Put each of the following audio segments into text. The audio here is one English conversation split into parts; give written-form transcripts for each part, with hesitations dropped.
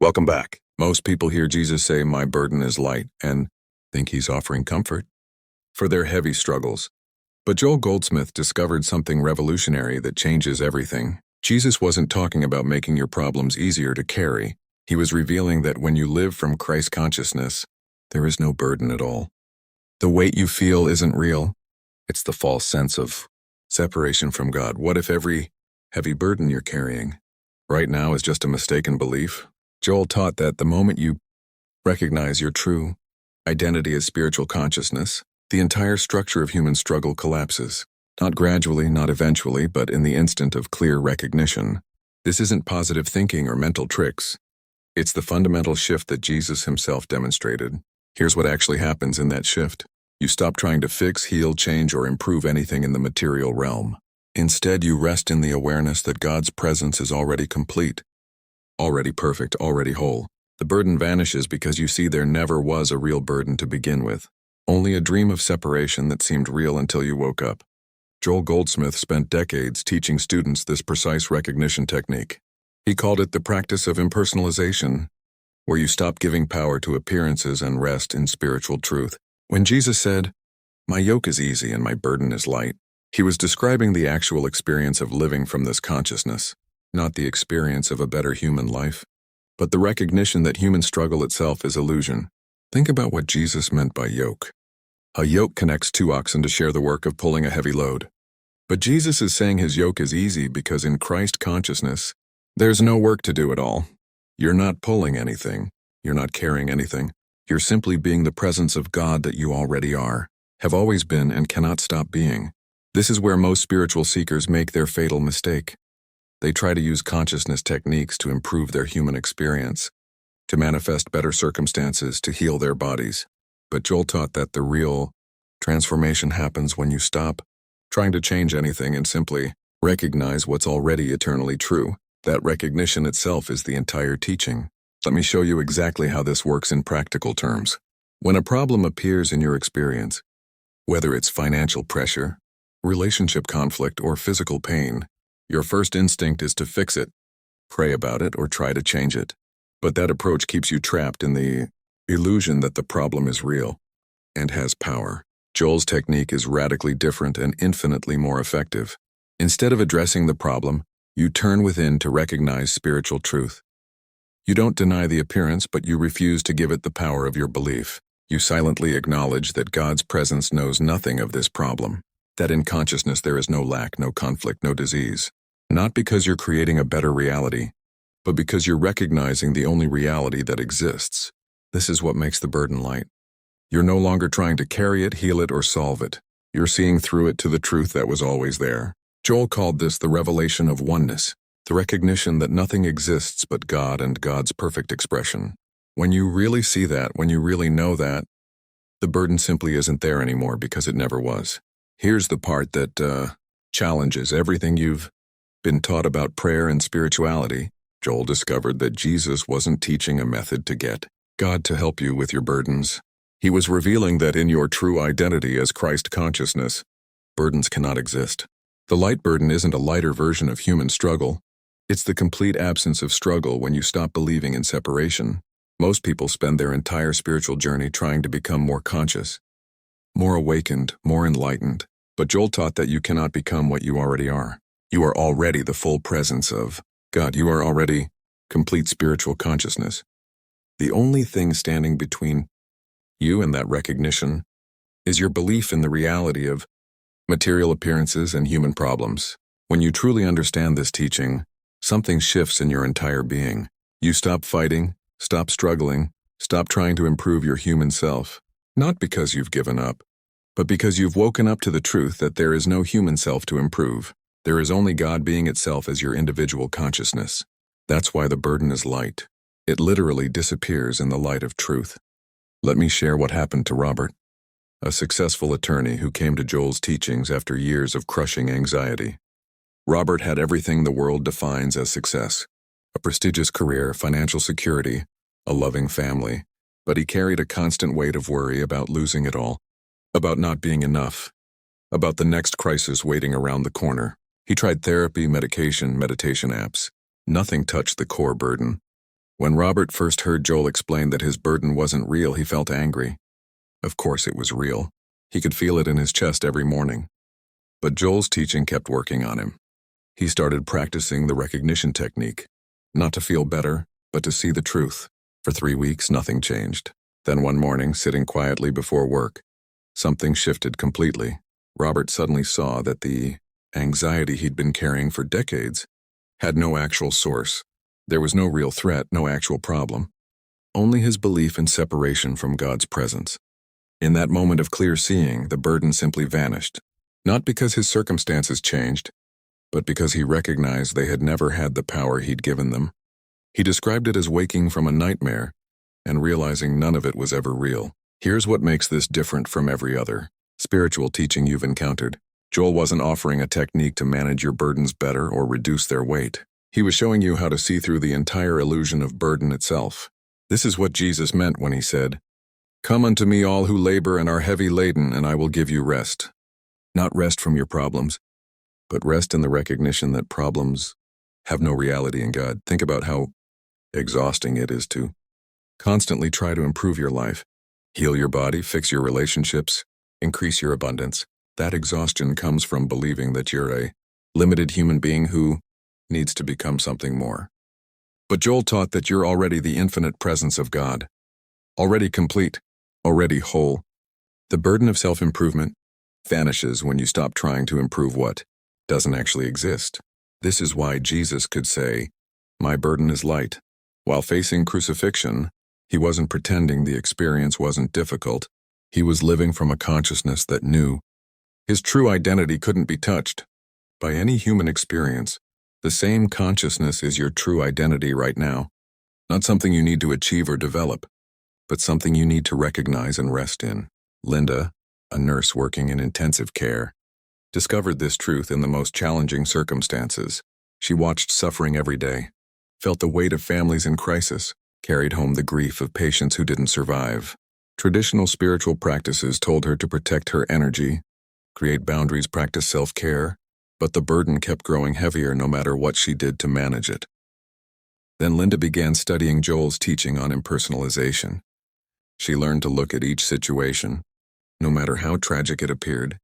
Welcome back. Most people hear Jesus say, "My burden is light," and think he's offering comfort for their heavy struggles. But Joel Goldsmith discovered something revolutionary that changes everything. Jesus wasn't talking about making your problems easier to carry. He was revealing that when you live from Christ consciousness, there is no burden at all. The weight you feel isn't real. It's the false sense of separation from God. What if every heavy burden you're carrying right now is just a mistaken belief? Joel taught that the moment you recognize your true identity as spiritual consciousness, the entire structure of human struggle collapses. Not gradually, not eventually, but in the instant of clear recognition. This isn't positive thinking or mental tricks. It's the fundamental shift that Jesus himself demonstrated. Here's what actually happens in that shift. You stop trying to fix, heal, change, or improve anything in the material realm. Instead, you rest in the awareness that God's presence is already complete, already perfect, already whole. The burden vanishes because you see there never was a real burden to begin with. Only a dream of separation that seemed real until you woke up. Joel Goldsmith spent decades teaching students this precise recognition technique. He called it the practice of impersonalization, where you stop giving power to appearances and rest in spiritual truth. When Jesus said, "My yoke is easy and my burden is light," he was describing the actual experience of living from this consciousness, not the experience of a better human life, but the recognition that human struggle itself is illusion. Think about what Jesus meant by yoke. A yoke connects two oxen to share the work of pulling a heavy load. But Jesus is saying his yoke is easy because in Christ consciousness, there's no work to do at all. You're not pulling anything. You're not carrying anything. You're simply being the presence of God that you already are, have always been, and cannot stop being. This is where most spiritual seekers make their fatal mistake. They try to use consciousness techniques to improve their human experience, to manifest better circumstances, to heal their bodies. But Joel taught that the real transformation happens when you stop trying to change anything and simply recognize what's already eternally true. That recognition itself is the entire teaching. Let me show you exactly how this works in practical terms. When a problem appears in your experience, whether it's financial pressure, relationship conflict, or physical pain, your first instinct is to fix it, pray about it, or try to change it. But that approach keeps you trapped in the illusion that the problem is real and has power. Joel's technique is radically different and infinitely more effective. Instead of addressing the problem, you turn within to recognize spiritual truth. You don't deny the appearance, but you refuse to give it the power of your belief. You silently acknowledge that God's presence knows nothing of this problem, that in consciousness there is no lack, no conflict, no disease. Not because you're creating a better reality, but because you're recognizing the only reality that exists. This is what makes the burden light. You're no longer trying to carry it, heal it, or solve it. You're seeing through it to the truth that was always there. Joel called this the revelation of oneness, the recognition that nothing exists but God and God's perfect expression. When you really see that, when you really know that, the burden simply isn't there anymore because it never was. Here's the part that challenges everything you've been taught about prayer and spirituality. Joel discovered that Jesus wasn't teaching a method to get God to help you with your burdens. He was revealing that in your true identity as Christ consciousness, burdens cannot exist. The light burden isn't a lighter version of human struggle. It's the complete absence of struggle when you stop believing in separation. Most people spend their entire spiritual journey trying to become more conscious, more awakened, more enlightened. But Joel taught that you cannot become what you already are. You are already the full presence of God. You are already complete spiritual consciousness. The only thing standing between you and that recognition is your belief in the reality of material appearances and human problems. When you truly understand this teaching, something shifts in your entire being. You stop fighting, stop struggling, stop trying to improve your human self, not because you've given up, but because you've woken up to the truth that there is no human self to improve. There is only God being itself as your individual consciousness. That's why the burden is light. It literally disappears in the light of truth. Let me share what happened to Robert, a successful attorney who came to Joel's teachings after years of crushing anxiety. Robert had everything the world defines as success: a prestigious career, financial security, a loving family, but he carried a constant weight of worry about losing it all, about not being enough, about the next crisis waiting around the corner. He tried therapy, medication, meditation apps. Nothing touched the core burden. When Robert first heard Joel explain that his burden wasn't real, he felt angry. Of course it was real. He could feel it in his chest every morning. But Joel's teaching kept working on him. He started practicing the recognition technique, not to feel better, but to see the truth. For 3 weeks, nothing changed. Then one morning, sitting quietly before work, something shifted completely. Robert suddenly saw that the anxiety he'd been carrying for decades had no actual source. There was no real threat, no actual problem. Only his belief in separation from God's presence. In that moment of clear seeing, the burden simply vanished. Not because his circumstances changed, but because he recognized they had never had the power he'd given them. He described it as waking from a nightmare and realizing none of it was ever real. Here's what makes this different from every other spiritual teaching you've encountered. Joel wasn't offering a technique to manage your burdens better or reduce their weight. He was showing you how to see through the entire illusion of burden itself. This is what Jesus meant when he said, "Come unto me all who labor and are heavy laden, and I will give you rest." Not rest from your problems, but rest in the recognition that problems have no reality in God. Think about how exhausting it is to constantly try to improve your life, heal your body, fix your relationships, increase your abundance. That exhaustion comes from believing that you're a limited human being who needs to become something more. But Joel taught that you're already the infinite presence of God, already complete, already whole. The burden of self-improvement vanishes when you stop trying to improve what doesn't actually exist. This is why Jesus could say, "My burden is light." While facing crucifixion, he wasn't pretending the experience wasn't difficult. He was living from a consciousness that knew his true identity couldn't be touched by any human experience. The same consciousness is your true identity right now. Not something you need to achieve or develop, but something you need to recognize and rest in. Linda, a nurse working in intensive care, discovered this truth in the most challenging circumstances. She watched suffering every day, felt the weight of families in crisis, carried home the grief of patients who didn't survive. Traditional spiritual practices told her to protect her energy, create boundaries, practice self-care, but the burden kept growing heavier no matter what she did to manage it. Then Linda began studying Joel's teaching on impersonalization. She learned to look at each situation, no matter how tragic it appeared,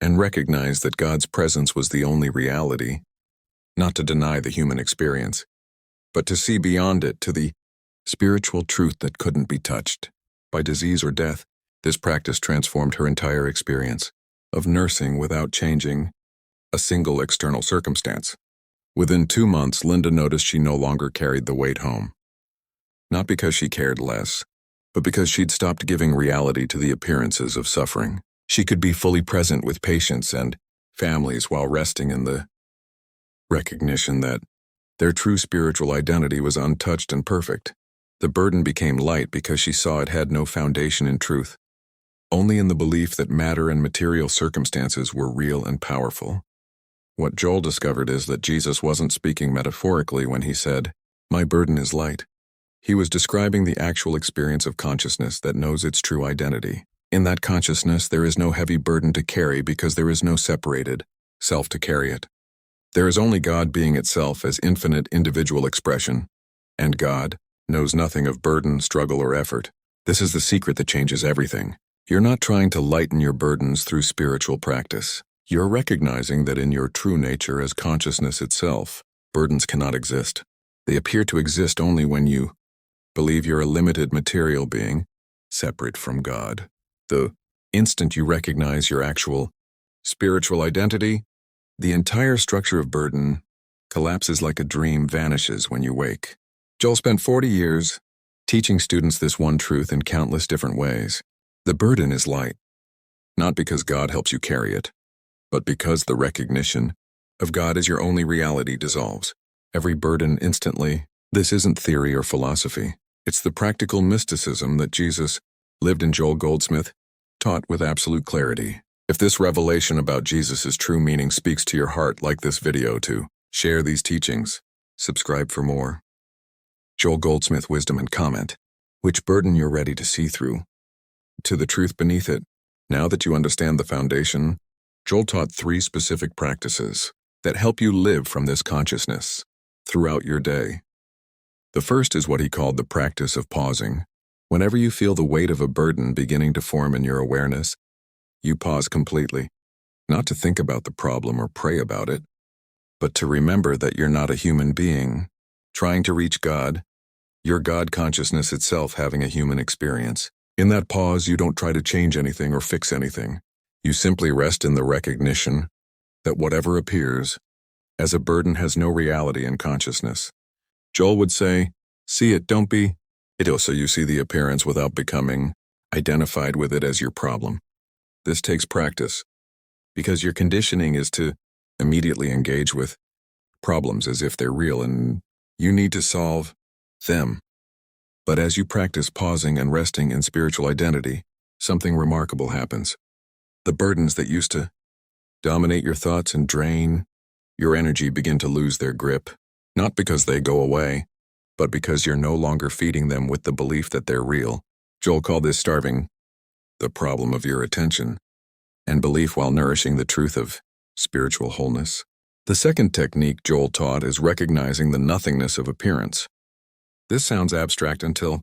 and recognize that God's presence was the only reality, not to deny the human experience, but to see beyond it to the spiritual truth that couldn't be touched by disease or death. This practice transformed her entire experience of nursing without changing a single external circumstance. Within 2 months, Linda noticed she no longer carried the weight home. Not because she cared less, but because she'd stopped giving reality to the appearances of suffering. She could be fully present with patients and families while resting in the recognition that their true spiritual identity was untouched and perfect. The burden became light because she saw it had no foundation in truth, only in the belief that matter and material circumstances were real and powerful. What Joel discovered is that Jesus wasn't speaking metaphorically when he said, "My burden is light." He was describing the actual experience of consciousness that knows its true identity. In that consciousness, there is no heavy burden to carry because there is no separated self to carry it. There is only God being itself as infinite individual expression, and God knows nothing of burden, struggle, or effort. This is the secret that changes everything. You're not trying to lighten your burdens through spiritual practice. You're recognizing that in your true nature as consciousness itself, burdens cannot exist. They appear to exist only when you believe you're a limited material being, separate from God. The instant you recognize your actual spiritual identity, the entire structure of burden collapses like a dream, vanishes when you wake. Joel spent 40 years teaching students this one truth in countless different ways. The burden is light, not because God helps you carry it, but because the recognition of God as your only reality dissolves every burden instantly. This isn't theory or philosophy. It's the practical mysticism that Jesus lived in. Joel Goldsmith taught with absolute clarity. If this revelation about Jesus' true meaning speaks to your heart, like this video to share these teachings. Subscribe for more. Joel Goldsmith wisdom, and comment which burden you're ready to see through to the truth beneath it. Now that you understand the foundation, Joel taught 3 specific practices that help you live from this consciousness throughout your day. The first is what he called the practice of pausing. Whenever you feel the weight of a burden beginning to form in your awareness, you pause completely, not to think about the problem or pray about it, but to remember that you're not a human being trying to reach God, your God consciousness itself having a human experience. In that pause, you don't try to change anything or fix anything. You simply rest in the recognition that whatever appears as a burden has no reality in consciousness. Joel would say, see it, don't be it. So you see the appearance without becoming identified with it as your problem. This takes practice, because your conditioning is to immediately engage with problems as if they're real and you need to solve them. But as you practice pausing and resting in spiritual identity, something remarkable happens. The burdens that used to dominate your thoughts and drain your energy begin to lose their grip, not because they go away, but because you're no longer feeding them with the belief that they're real. Joel called this starving the problem of your attention and belief while nourishing the truth of spiritual wholeness. The second technique Joel taught is recognizing the nothingness of appearance. This sounds abstract until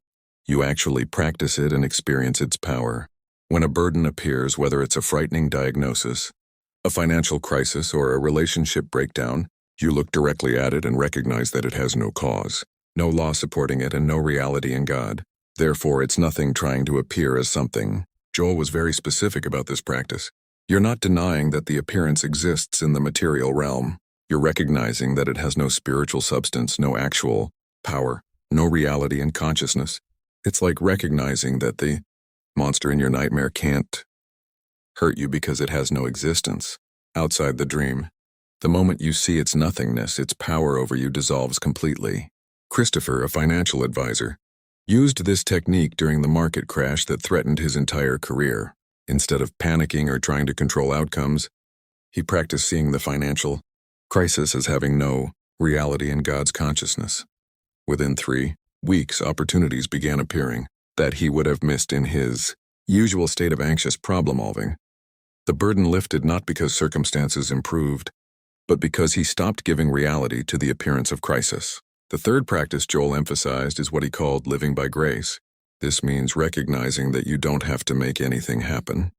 you actually practice it and experience its power. When a burden appears, whether it's a frightening diagnosis, a financial crisis, or a relationship breakdown, you look directly at it and recognize that it has no cause, no law supporting it, and no reality in God. Therefore, it's nothing trying to appear as something. Joel was very specific about this practice. You're not denying that the appearance exists in the material realm. You're recognizing that it has no spiritual substance, no actual power, no reality in consciousness. It's like recognizing that the monster in your nightmare can't hurt you because it has no existence outside the dream. The moment you see its nothingness, its power over you dissolves completely. Christopher, a financial advisor, used this technique during the market crash that threatened his entire career. Instead of panicking or trying to control outcomes, he practiced seeing the financial crisis as having no reality in God's consciousness. Within 3 weeks, opportunities began appearing that he would have missed in his usual state of anxious problem-solving. The burden lifted not because circumstances improved, but because he stopped giving reality to the appearance of crisis. The third practice Joel emphasized is what he called living by grace. This means recognizing that you don't have to make anything happen,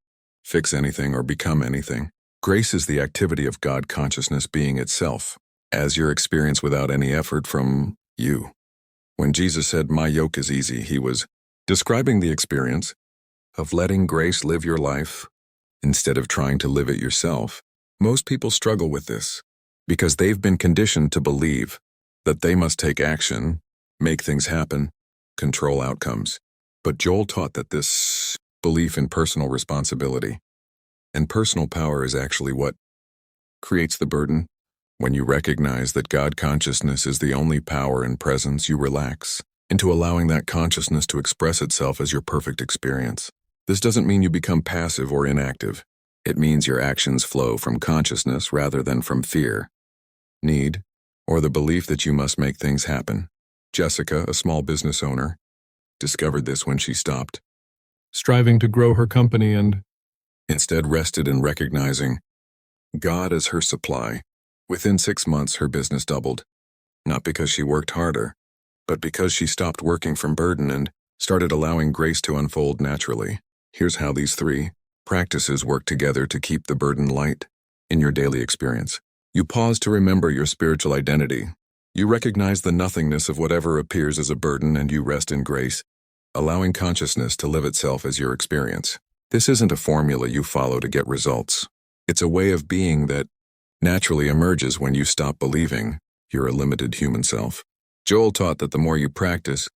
fix anything, or become anything. Grace is the activity of God consciousness being itself, as your experience without any effort from you. When Jesus said, "My yoke is easy," he was describing the experience of letting grace live your life instead of trying to live it yourself. Most people struggle with this because they've been conditioned to believe that they must take action, make things happen, control outcomes. But Joel taught that this belief in personal responsibility and personal power is actually what creates the burden. When you recognize that God consciousness is the only power and presence, you relax into allowing that consciousness to express itself as your perfect experience. This doesn't mean you become passive or inactive. It means your actions flow from consciousness rather than from fear, need, or the belief that you must make things happen. Jessica, a small business owner, discovered this when she stopped striving to grow her company and instead rested in recognizing God as her supply. Within 6 months, her business doubled, not because she worked harder, but because she stopped working from burden and started allowing grace to unfold naturally. Here's how these 3 practices work together to keep the burden light in your daily experience. You pause to remember your spiritual identity. You recognize the nothingness of whatever appears as a burden, and you rest in grace, allowing consciousness to live itself as your experience. This isn't a formula you follow to get results. It's a way of being that naturally emerges when you stop believing you're a limited human self. Joel taught that the more you practice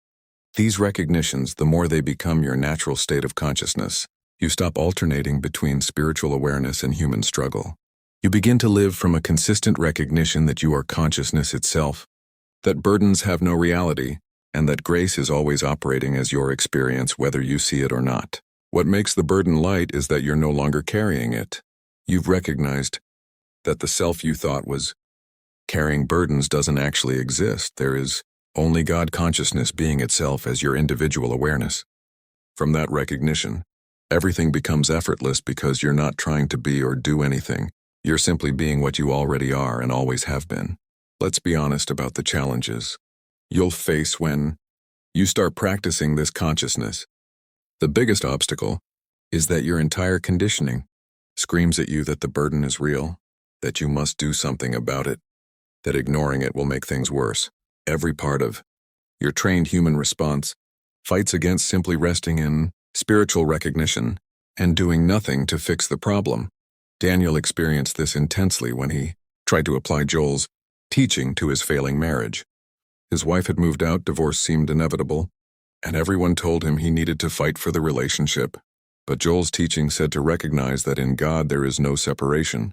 these recognitions, the more they become your natural state of consciousness. You stop alternating between spiritual awareness and human struggle. You begin to live from a consistent recognition that you are consciousness itself, that burdens have no reality, and that grace is always operating as your experience whether you see it or not. What makes the burden light is that you're no longer carrying it. You've recognized that the self you thought was carrying burdens doesn't actually exist. There is only God consciousness being itself as your individual awareness. From that recognition, everything becomes effortless because you're not trying to be or do anything. You're simply being what you already are and always have been. Let's be honest about the challenges. you'll face when you start practicing this consciousness. The biggest obstacle is that your entire conditioning screams at you that the burden is real, that you must do something about it, that ignoring it will make things worse. Every part of your trained human response fights against simply resting in spiritual recognition and doing nothing to fix the problem. Daniel experienced this intensely when he tried to apply Joel's teaching to his failing marriage. His wife had moved out, divorce seemed inevitable, and everyone told him he needed to fight for the relationship. But Joel's teaching said to recognize that in God there is no separation,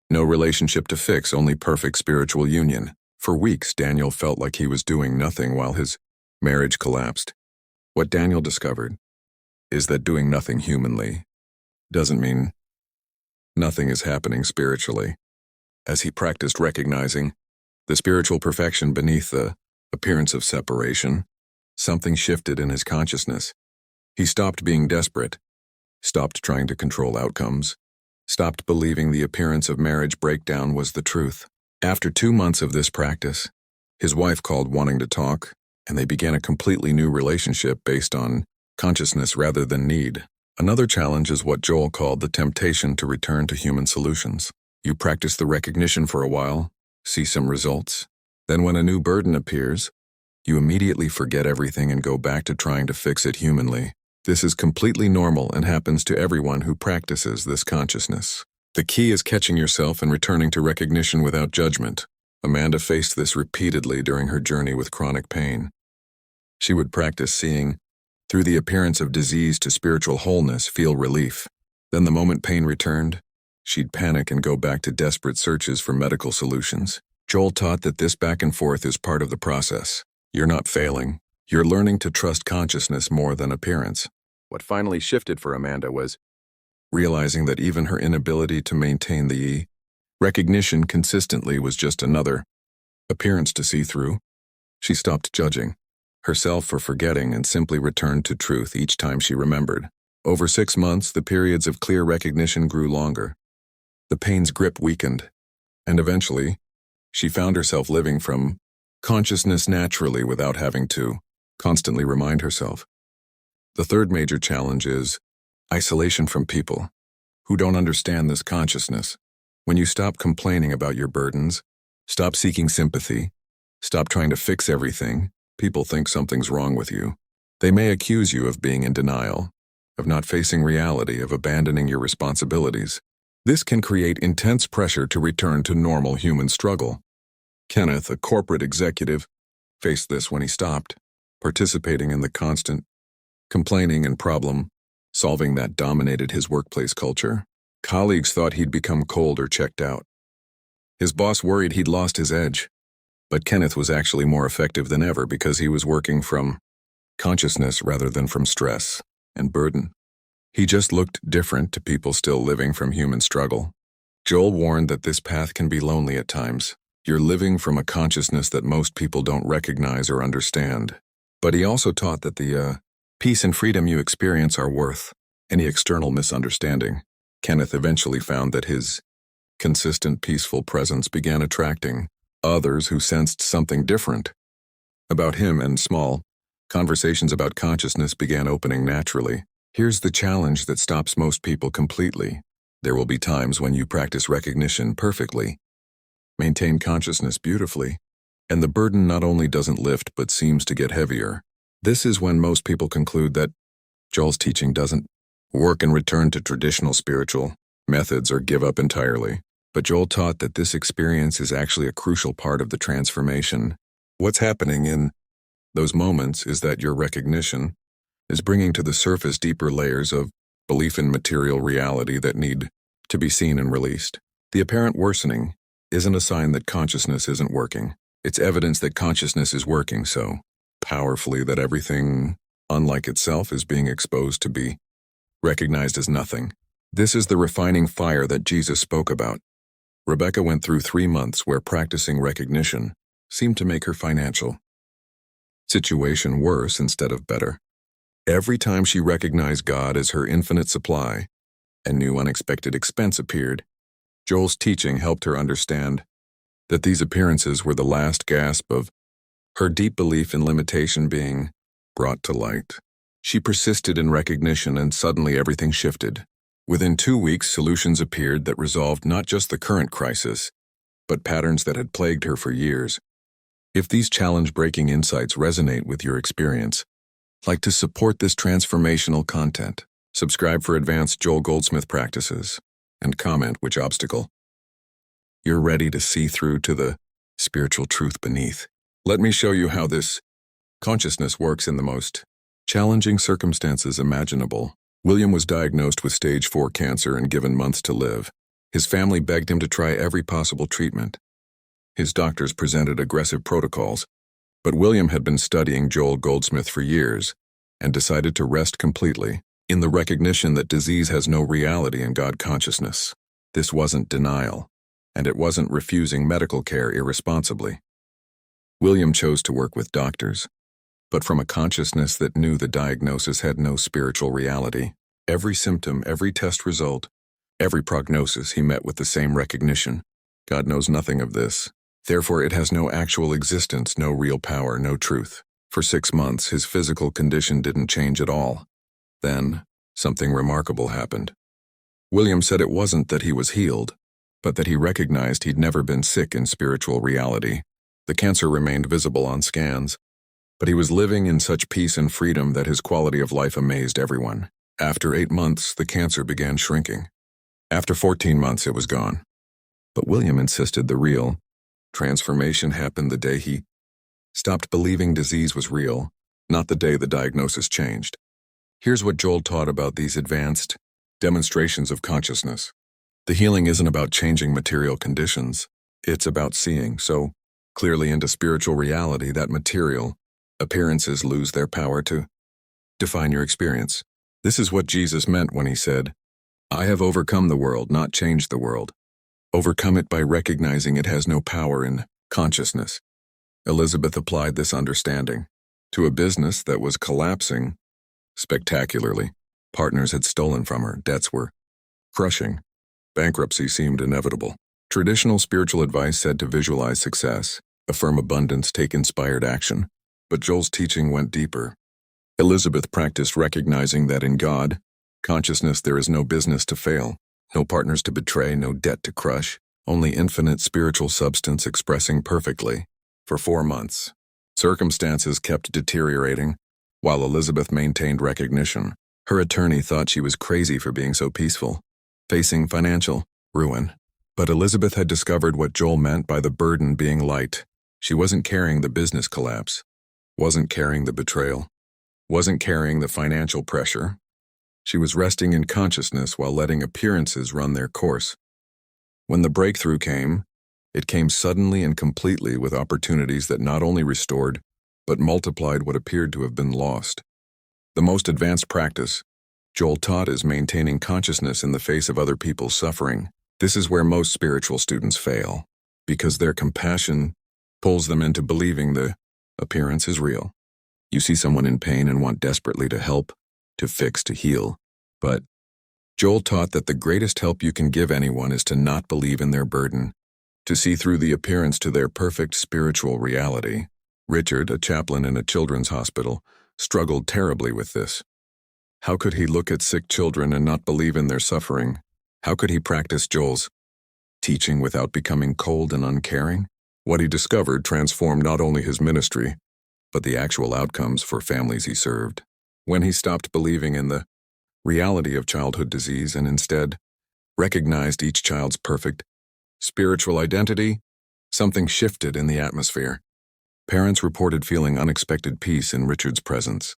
no relationship to fix, only perfect spiritual union. For weeks, Daniel felt like he was doing nothing while his marriage collapsed. What Daniel discovered is that doing nothing humanly doesn't mean nothing is happening spiritually. As he practiced recognizing the spiritual perfection beneath the appearance of separation, something shifted in his consciousness. He stopped being desperate, stopped trying to control outcomes, stopped believing the appearance of marriage breakdown was the truth. After 2 months of this practice, his wife called wanting to talk, and they began a completely new relationship based on consciousness rather than need. Another challenge is what Joel called the temptation to return to human solutions. You practice the recognition for a while, see some results, then when a new burden appears, you immediately forget everything and go back to trying to fix it humanly. This is completely normal and happens to everyone who practices this consciousness. The key is catching yourself and returning to recognition without judgment. Amanda faced this repeatedly during her journey with chronic pain. She would practice seeing through the appearance of disease to spiritual wholeness, feel relief. Then the moment pain returned, she'd panic and go back to desperate searches for medical solutions. Joel taught that this back and forth is part of the process. You're not failing. You're learning to trust consciousness more than appearance. What finally shifted for Amanda was realizing that even her inability to maintain the recognition consistently was just another appearance to see through. She stopped judging herself for forgetting and simply returned to truth each time she remembered. Over 6 months, the periods of clear recognition grew longer. The pain's grip weakened, and eventually, she found herself living from consciousness naturally without having to constantly remind herself. The third major challenge is isolation from people who don't understand this consciousness. When you stop complaining about your burdens, stop seeking sympathy, stop trying to fix everything, people think something's wrong with you. They may accuse you of being in denial, of not facing reality, of abandoning your responsibilities. This can create intense pressure to return to normal human struggle. Kenneth, a corporate executive, faced this when he stopped participating in the constant complaining and problem-solving that dominated his workplace culture. Colleagues thought he'd become cold or checked out. His boss worried he'd lost his edge. But Kenneth was actually more effective than ever because he was working from consciousness rather than from stress and burden. He just looked different to people still living from human struggle. Joel warned that this path can be lonely at times. You're living from a consciousness that most people don't recognize or understand. But he also taught that the peace and freedom you experience are worth any external misunderstanding. Kenneth eventually found that his consistent, peaceful presence began attracting others who sensed something different about him, and small conversations about consciousness began opening naturally. Here's the challenge that stops most people completely. There will be times when you practice recognition perfectly, maintain consciousness beautifully, and the burden not only doesn't lift but seems to get heavier. This is when most people conclude that Joel's teaching doesn't work and return to traditional spiritual methods or give up entirely. But Joel taught that this experience is actually a crucial part of the transformation. What's happening in those moments is that your recognition is bringing to the surface deeper layers of belief in material reality that need to be seen and released. The apparent worsening isn't a sign that consciousness isn't working. It's evidence that consciousness is working so powerfully that everything, unlike itself, is being exposed to be recognized as nothing. This is the refining fire that Jesus spoke about. Rebecca went through 3 months where practicing recognition seemed to make her financial situation worse instead of better. Every time she recognized God as her infinite supply, a new unexpected expense appeared. Joel's teaching helped her understand that these appearances were the last gasp of her deep belief in limitation being brought to light. She persisted in recognition, and suddenly everything shifted. Within 2 weeks, solutions appeared that resolved not just the current crisis, but patterns that had plagued her for years. If these challenge-breaking insights resonate with your experience, like to support this transformational content, subscribe for advanced Joel Goldsmith practices, and comment which obstacle you're ready to see through to the spiritual truth beneath. Let me show you how this consciousness works in the most challenging circumstances imaginable. William was diagnosed with stage 4 cancer and given months to live. His family begged him to try every possible treatment. His doctors presented aggressive protocols, but William had been studying Joel Goldsmith for years and decided to rest completely in the recognition that disease has no reality in God consciousness. This wasn't denial, and it wasn't refusing medical care irresponsibly. William chose to work with doctors, but from a consciousness that knew the diagnosis had no spiritual reality. Every symptom, every test result, every prognosis he met with the same recognition. God knows nothing of this. Therefore, it has no actual existence, no real power, no truth. For 6 months, his physical condition didn't change at all. Then, something remarkable happened. William said it wasn't that he was healed, but that he recognized he'd never been sick in spiritual reality. The cancer remained visible on scans, but he was living in such peace and freedom that his quality of life amazed everyone. After 8 months, the cancer began shrinking. After 14 months, it was gone. But William insisted the real transformation happened the day he stopped believing disease was real, not the day the diagnosis changed. Here's what Joel taught about these advanced demonstrations of consciousness. The healing isn't about changing material conditions. It's about seeing so clearly into spiritual reality that material appearances lose their power to define your experience. This is what Jesus meant when he said, "I have overcome the world, not changed the world." Overcome it by recognizing it has no power in consciousness. Elizabeth applied this understanding to a business that was collapsing spectacularly. Partners had stolen from her, debts were crushing, bankruptcy seemed inevitable. Traditional spiritual advice said to visualize success, affirm abundance, take inspired action. But Joel's teaching went deeper. Elizabeth practiced recognizing that in God consciousness there is no business to fail, no partners to betray, no debt to crush, only infinite spiritual substance expressing perfectly. For 4 months, circumstances kept deteriorating, while Elizabeth maintained recognition. Her attorney thought she was crazy for being so peaceful, facing financial ruin. But Elizabeth had discovered what Joel meant by the burden being light. She wasn't carrying the business collapse, wasn't carrying the betrayal, wasn't carrying the financial pressure. She was resting in consciousness while letting appearances run their course. When the breakthrough came, it came suddenly and completely with opportunities that not only restored, but multiplied what appeared to have been lost. The most advanced practice Joel taught is maintaining consciousness in the face of other people's suffering. This is where most spiritual students fail, because their compassion pulls them into believing the appearance is real. You see someone in pain and want desperately to help, to fix, to heal. But Joel taught that the greatest help you can give anyone is to not believe in their burden, to see through the appearance to their perfect spiritual reality. Richard, a chaplain in a children's hospital, struggled terribly with this. How could he look at sick children and not believe in their suffering? How could he practice Joel's teaching without becoming cold and uncaring? What he discovered transformed not only his ministry, but the actual outcomes for families he served. When he stopped believing in the reality of childhood disease and instead recognized each child's perfect spiritual identity, something shifted in the atmosphere. Parents reported feeling unexpected peace in Richard's presence.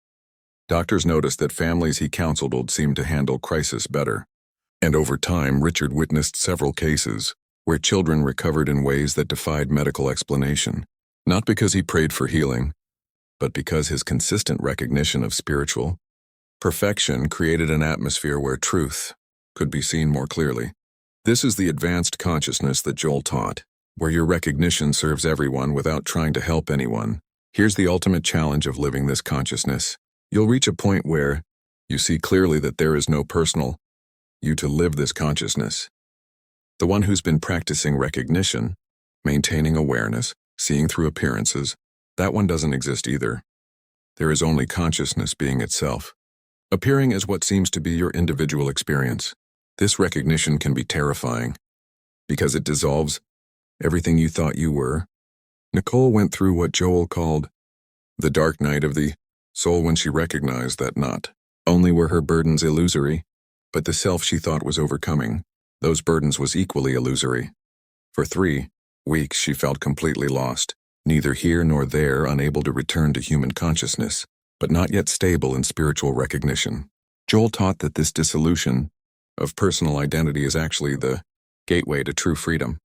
Doctors noticed that families he counseled seemed to handle crisis better. And over time, Richard witnessed several cases where children recovered in ways that defied medical explanation, not because he prayed for healing, but because his consistent recognition of spiritual perfection created an atmosphere where truth could be seen more clearly. This is the advanced consciousness that Joel taught, where your recognition serves everyone without trying to help anyone. Here's the ultimate challenge of living this consciousness. You'll reach a point where you see clearly that there is no personal you to live this consciousness. The one who's been practicing recognition, maintaining awareness, seeing through appearances, That one doesn't exist either. There is only consciousness being itself, appearing as what seems to be your individual experience. This recognition can be terrifying, because it dissolves everything you thought you were. Nicole went through what Joel called the dark night of the soul when she recognized that not only were her burdens illusory, but the self she thought was overcoming those burdens was equally illusory. For 3 weeks she felt completely lost, neither here nor there, unable to return to human consciousness, but not yet stable in spiritual recognition. Joel taught that this dissolution of personal identity is actually the gateway to true freedom.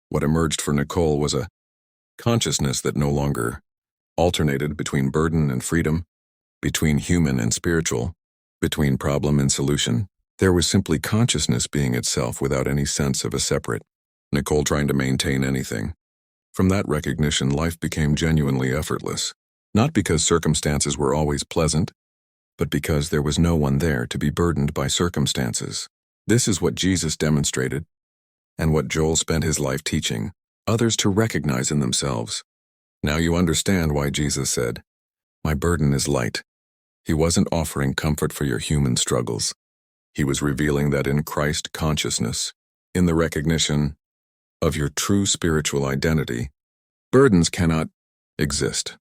What emerged for Nicole was a consciousness that no longer alternated between burden and freedom, between human and spiritual, between problem and solution. There was simply consciousness being itself without any sense of a separate Nicole trying to maintain anything. From that recognition, life became genuinely effortless, not because circumstances were always pleasant, but because there was no one there to be burdened by circumstances. This is what Jesus demonstrated, and what Joel spent his life teaching others to recognize in themselves. Now you understand why Jesus said, "My burden is light." He wasn't offering comfort for your human struggles. He was revealing that in Christ consciousness, in the recognition of your true spiritual identity, burdens cannot exist.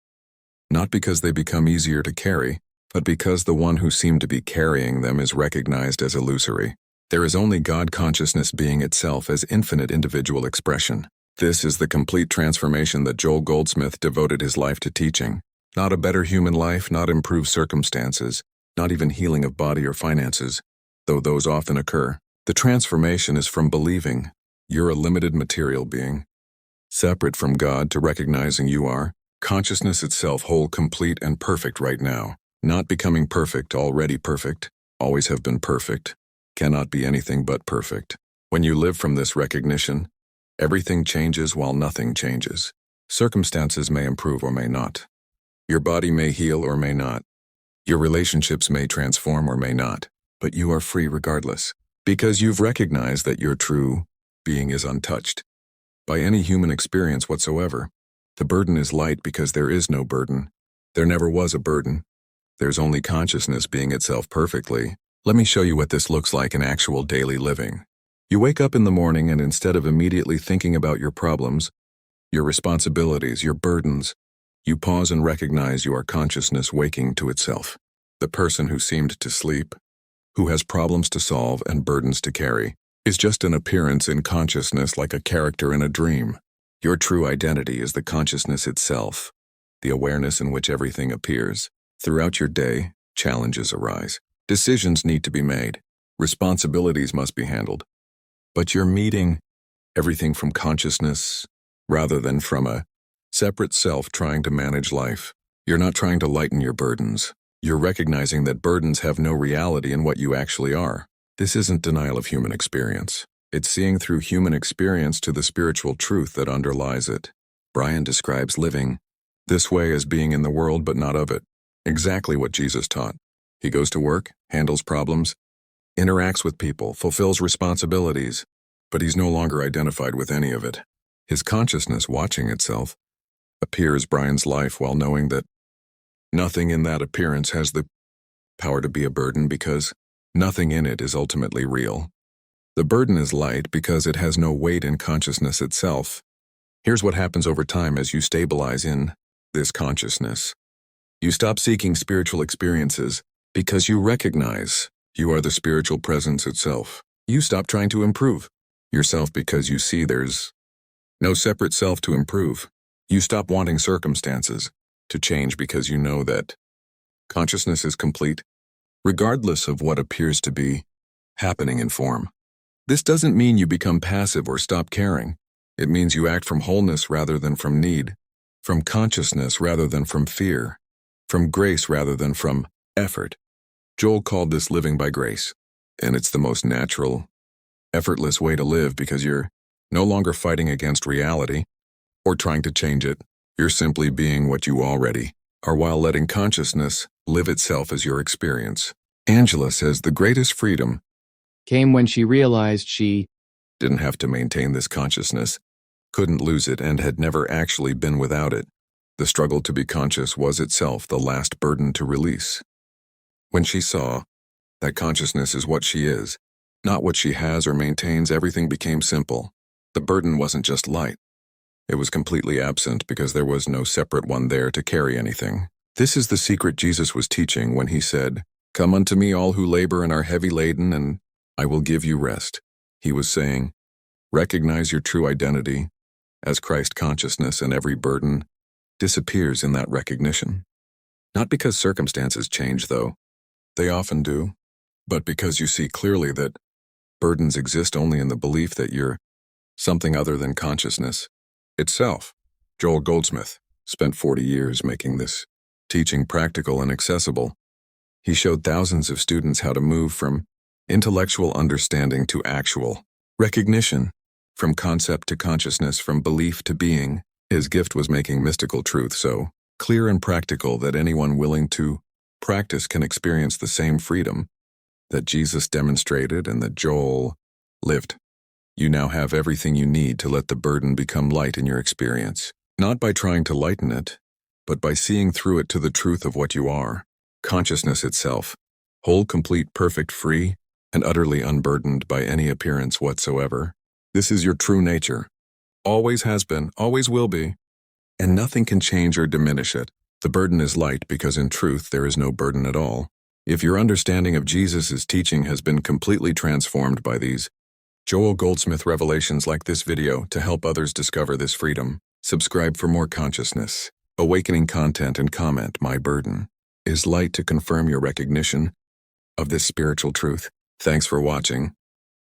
Not because they become easier to carry, but because the one who seemed to be carrying them is recognized as illusory. There is only God consciousness being itself as infinite individual expression. This is the complete transformation that Joel Goldsmith devoted his life to teaching. Not a better human life, not improved circumstances, not even healing of body or finances, though those often occur. The transformation is from believing you're a limited material being, separate from God, to recognizing you are consciousness itself, whole, complete, and perfect right now. Not becoming perfect, already perfect, always have been perfect, cannot be anything but perfect. When you live from this recognition, everything changes while nothing changes. Circumstances may improve or may not. Your body may heal or may not. Your relationships may transform or may not. But you are free regardless, because you've recognized that your true being is untouched by any human experience whatsoever. The burden is light because there is no burden. There never was a burden. There's only consciousness being itself perfectly. Let me show you what this looks like in actual daily living. You wake up in the morning, and instead of immediately thinking about your problems, your responsibilities, your burdens, you pause and recognize you are consciousness waking to itself. The person who seemed to sleep, who has problems to solve and burdens to carry, is just an appearance in consciousness, like a character in a dream. Your true identity is the consciousness itself, the awareness in which everything appears. Throughout your day, challenges arise. Decisions need to be made. Responsibilities must be handled. But you're meeting everything from consciousness rather than from a separate self trying to manage life. You're not trying to lighten your burdens. You're recognizing that burdens have no reality in what you actually are. This isn't denial of human experience. It's seeing through human experience to the spiritual truth that underlies it. Brian describes living this way as being in the world but not of it. Exactly what Jesus taught. He goes to work, handles problems, interacts with people, fulfills responsibilities, but he's no longer identified with any of it. His consciousness, watching itself, appears Brian's life while knowing that nothing in that appearance has the power to be a burden, because nothing in it is ultimately real. The burden is light because it has no weight in consciousness itself. Here's what happens over time as you stabilize in this consciousness. You stop seeking spiritual experiences because you recognize you are the spiritual presence itself. You stop trying to improve yourself because you see there's no separate self to improve. You stop wanting circumstances to change because you know that consciousness is complete, regardless of what appears to be happening in form. This doesn't mean you become passive or stop caring. It means you act from wholeness rather than from need, from consciousness rather than from fear, from grace rather than from effort. Joel called this living by grace, and it's the most natural, effortless way to live because you're no longer fighting against reality or trying to change it. You're simply being what you already are while letting consciousness live itself as your experience. Angela says the greatest freedom came when she realized she didn't have to maintain this consciousness, couldn't lose it, and had never actually been without it. The struggle to be conscious was itself the last burden to release. When she saw that consciousness is what she is, not what she has or maintains, everything became simple. The burden wasn't just light. It was completely absent because there was no separate one there to carry anything. This is the secret Jesus was teaching when he said, "Come unto me all who labor and are heavy laden, and I will give you rest." He was saying, recognize your true identity as Christ consciousness, and every burden disappears in that recognition. Not because circumstances change, though. They often do. But because you see clearly that burdens exist only in the belief that you're something other than consciousness itself. Joel Goldsmith spent 40 years making this teaching practical and accessible. He showed thousands of students how to move from intellectual understanding to actual recognition, from concept to consciousness, from belief to being. His gift was making mystical truth so clear and practical that anyone willing to practice can experience the same freedom that Jesus demonstrated and that Joel lived. You now have everything you need to let the burden become light in your experience, not by trying to lighten it, but by seeing through it to the truth of what you are, consciousness itself, whole, complete, perfect, free, and utterly unburdened by any appearance whatsoever. This is your true nature. Always has been, always will be, and nothing can change or diminish it. The burden is light because in truth there is no burden at all. If your understanding of Jesus' teaching has been completely transformed by these Joel Goldsmith revelations like this video to help others discover this freedom, subscribe for more consciousness, awakening content, and comment, "My burden is light," to confirm your recognition of this spiritual truth. Thanks for watching.